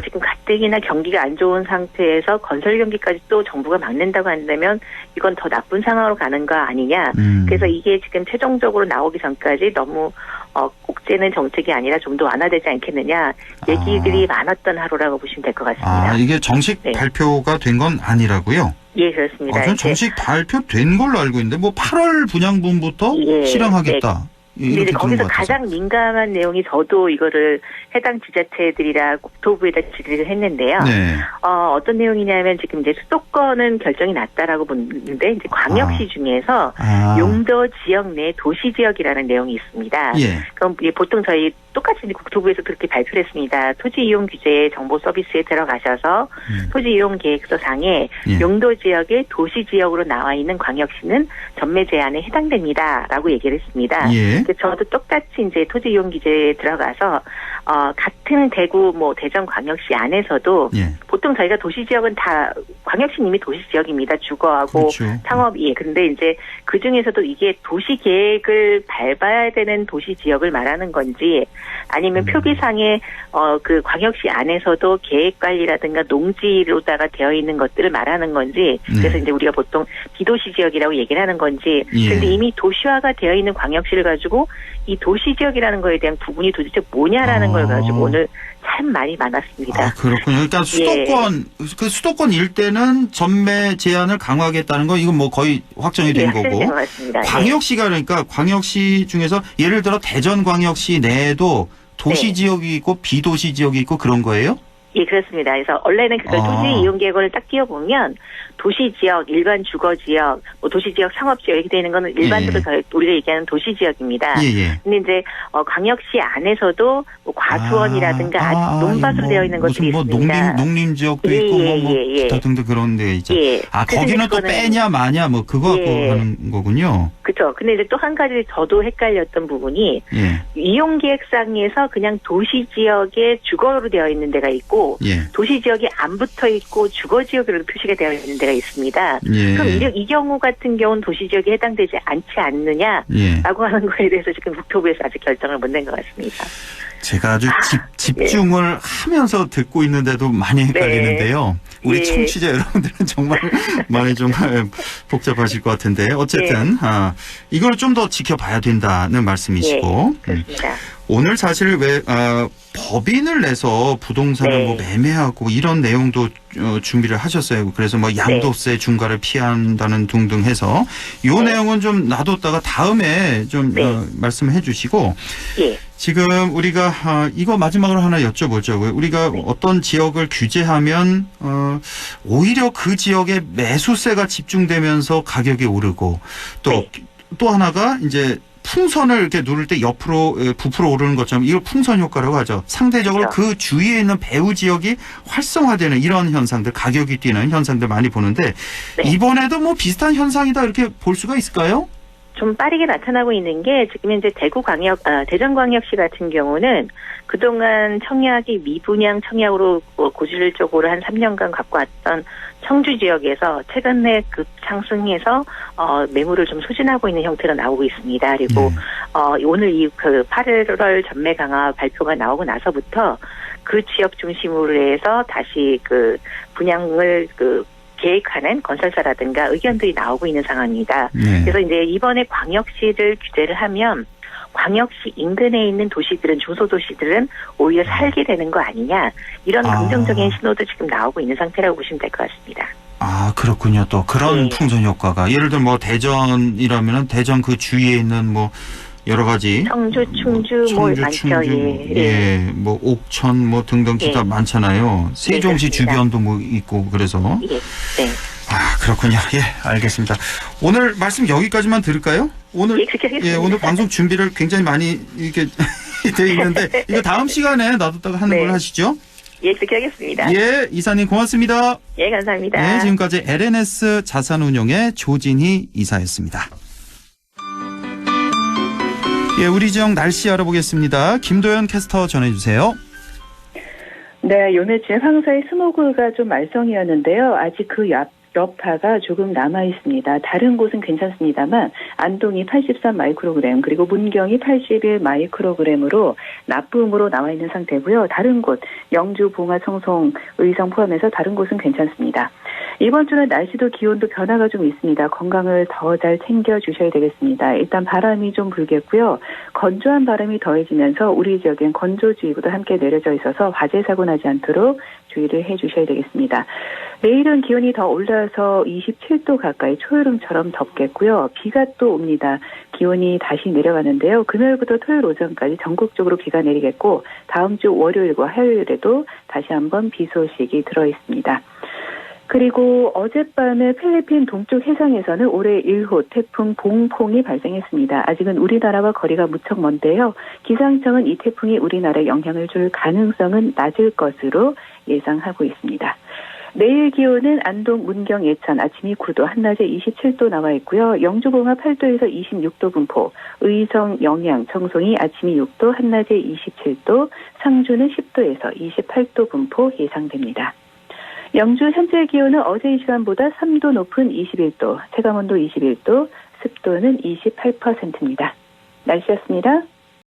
지금 가뜩이나 경기가 안 좋은 상태에서 건설 경기까지 또 정부가 막는다고 한다면 이건 더 나쁜 상황으로 가는 거 아니냐. 그래서 이게 지금 최종적으로 나오기 전까지 너무 꼭지는 정책이 아니라 좀 더 완화되지 않겠느냐 얘기들이 많았던 하루라고 보시면 될 것 같습니다. 이게 정식 발표가 된 건 아니라고요? 예, 그렇습니다. 전 정식 발표된 걸로 알고 있는데 뭐 8월 분양분부터 실행하겠다. 근데 거기서 가장 민감한 내용이 저도 이거를 해당 지자체들이랑 국토부에다 질의를 했는데요. 어떤 내용이냐면 지금 이제 수도권은 결정이 났다라고 보는데 이제 광역시 중에서 용도 지역 내 도시 지역이라는 내용이 있습니다. 그럼 보통 저희 똑같이 국토부에서 그렇게 발표를 했습니다. 토지 이용 규제 정보 서비스에 들어가셔서 토지 이용 계획서 상에 용도 지역의 도시 지역으로 나와 있는 광역시는 전매 제한에 해당됩니다라고 얘기를 했습니다. 저도 똑같이 이제 토지 이용 규제에 들어가서 같은 대구 뭐 대전 광역시 안에서도 보통 저희가 도시 지역은 다 광역시는 이미 도시 지역입니다. 주거하고 상업이. 근데 이제 그 중에서도 이게 도시 계획을 밟아야 되는 도시 지역을 말하는 건지 아니면 표기상에 그 광역시 안에서도 계획 관리라든가 농지로다가 되어 있는 것들을 말하는 건지 그래서 이제 우리가 보통 비도시 지역이라고 얘기를 하는 건지 근데 이미 도시화가 되어 있는 광역시를 가지고 이 도시 지역이라는 거에 대한 구분이 도대체 뭐냐라는 걸 가지고 오늘 참 많이 많았습니다. 그렇군요. 그러니까 수도권 그 수도권 일대는 전매 제한을 강화하겠다는 거 이건 뭐 거의 확정이 된 거고. 광역시가 그러니까 광역시 중에서 예를 들어 대전광역시 내에도 도시 지역이 있고 비도시 지역이 있고 그런 거예요? 예, 그렇습니다. 그래서 원래는 그 토지 이용 계획을 딱 띄워보면 도시 지역, 일반 주거 지역, 뭐 도시 지역, 상업 지역 이렇게 되는 거는 일반적으로 우리가 얘기하는 도시 지역입니다. 근데 이제 광역시 안에서도 뭐 과수원이라든가 아주 논밭으로 되어 있는 것들이 있습니다. 농림 지역도 있고 뭐 기타 등등 그런 데 있죠. 거기는 또 빼냐 마냐 뭐 그거 갖고 하는 거군요. 그렇죠. 근데 이제 또 한 가지 저도 헷갈렸던 부분이 이용 계획상에서 그냥 도시 지역에 주거로 되어 있는 데가 있고 도시 지역이 안 붙어 있고 주거 지역으로 표시가 되어 있는 데가 있습니다. 그럼 이 경우 같은 경우는 도시 지역에 해당되지 않지 않느냐라고 하는 거에 대해서 지금 국토부에서 아직 결정을 못 낸 것 같습니다. 제가 아주 집중을 하면서 듣고 있는데도 많이 헷갈리는데요. 우리 청취자 여러분들은 정말 많이 좀 복잡하실 것 같은데 어쨌든 이걸 좀 더 지켜봐야 된다는 말씀이시고 오늘 사실 왜 법인을 내서 부동산을 뭐 매매하고 이런 내용도 준비를 하셨어요. 그래서 뭐 양도세 중과를 피한다는 등등 해서 이 내용은 좀 놔뒀다가 다음에 좀 말씀해 주시고 지금 우리가 이거 마지막으로 하나 여쭤보죠. 우리가 어떤 지역을 규제하면 오히려 그 지역에 매수세가 집중되면서 가격이 오르고 또 하나가 이제 풍선을 이렇게 누를 때 옆으로 부풀어 오르는 것처럼 이걸 풍선 효과라고 하죠. 상대적으로 그렇죠. 그 주위에 있는 배후 지역이 활성화되는 이런 현상들, 가격이 뛰는 현상들 많이 보는데 네. 이번에도 뭐 비슷한 현상이다 이렇게 볼 수가 있을까요? 좀 빠르게 나타나고 있는 게 지금 현재 대전광역시 같은 경우는 그동안 청약이 미분양 청약으로 고질적으로 한 3년간 갖고 왔던 청주 지역에서 최근에 급상승해서 매물을 좀 소진하고 있는 형태로 나오고 있습니다. 그리고 오늘 이 8월 전매 강화 발표가 나오고 나서부터 그 지역 중심으로 해서 다시 분양을 계획하는 건설사라든가 의견들이 나오고 있는 상황입니다. 네. 그래서 이제 이번에 광역시를 규제를 하면 광역시 인근에 있는 도시들은 중소도시들은 오히려 살게 되는 거 아니냐 이런 긍정적인 신호도 지금 나오고 있는 상태라고 보시면 될 것 같습니다. 아 그렇군요. 또 그런 네. 풍선 효과가 예를 들어 뭐 대전이라면은 대전 그 주위에 있는 뭐 여러 가지 청주, 충주, 뭐 많죠. 예, 뭐 옥천 뭐 등등 기타 예. 많잖아요. 세종시 그렇습니다. 주변도 뭐 있고 그래서 예, 네. 아 그렇군요. 예, 알겠습니다. 오늘 말씀 여기까지만 들을까요? 오늘 예, 오늘 방송 준비를 굉장히 많이 이렇게 돼 있는데 이거 다음 시간에 놔뒀다가 하는 걸 하시죠? 예, 그렇게 하겠습니다. 예, 이사님 고맙습니다. 예, 감사합니다. 네, 지금까지 LNS 자산운용의 조진희 이사였습니다. 예, 우리 지역 날씨 알아보겠습니다. 김도연 캐스터 전해주세요. 네, 요매치 황사의 스모그가 좀 말썽이었는데요. 아직 그 여파가 조금 남아있습니다. 다른 곳은 괜찮습니다만 안동이 83 마이크로그램 그리고 문경이 81 마이크로그램으로 나쁨으로 나와 있는 상태고요. 다른 곳 영주, 봉화, 청송, 의성 포함해서 다른 곳은 괜찮습니다. 이번 주는 날씨도 기온도 변화가 좀 있습니다. 건강을 더 잘 챙겨주셔야 되겠습니다. 일단 바람이 좀 불겠고요. 건조한 바람이 더해지면서 우리 지역엔 건조주의보도 함께 내려져 있어서 화재 사고 나지 않도록 주의를 해주셔야 되겠습니다. 내일은 기온이 더 올라서 27도 가까이 초여름처럼 덥겠고요. 비가 또 옵니다. 기온이 다시 내려가는데요. 금요일부터 토요일 오전까지 전국적으로 비가 내리겠고 다음 주 월요일과 화요일에도 다시 한번 비 소식이 들어있습니다. 그리고 어젯밤에 필리핀 동쪽 해상에서는 올해 1호 태풍 봉퐁이 발생했습니다. 아직은 우리나라와 거리가 무척 먼데요. 기상청은 이 태풍이 우리나라에 영향을 줄 가능성은 낮을 것으로 예상하고 있습니다. 내일 기온은 안동, 문경, 예천 아침이 9도, 한낮에 27도 나와 있고요. 영주, 봉화 8도에서 26도 분포, 의성, 영양, 청송이 아침이 6도, 한낮에 27도, 상주는 10도에서 28도 분포 예상됩니다. 영주 현재 기온은 어제 이 시간보다 3도 높은 21도, 체감온도 21도, 습도는 28%입니다. 날씨였습니다.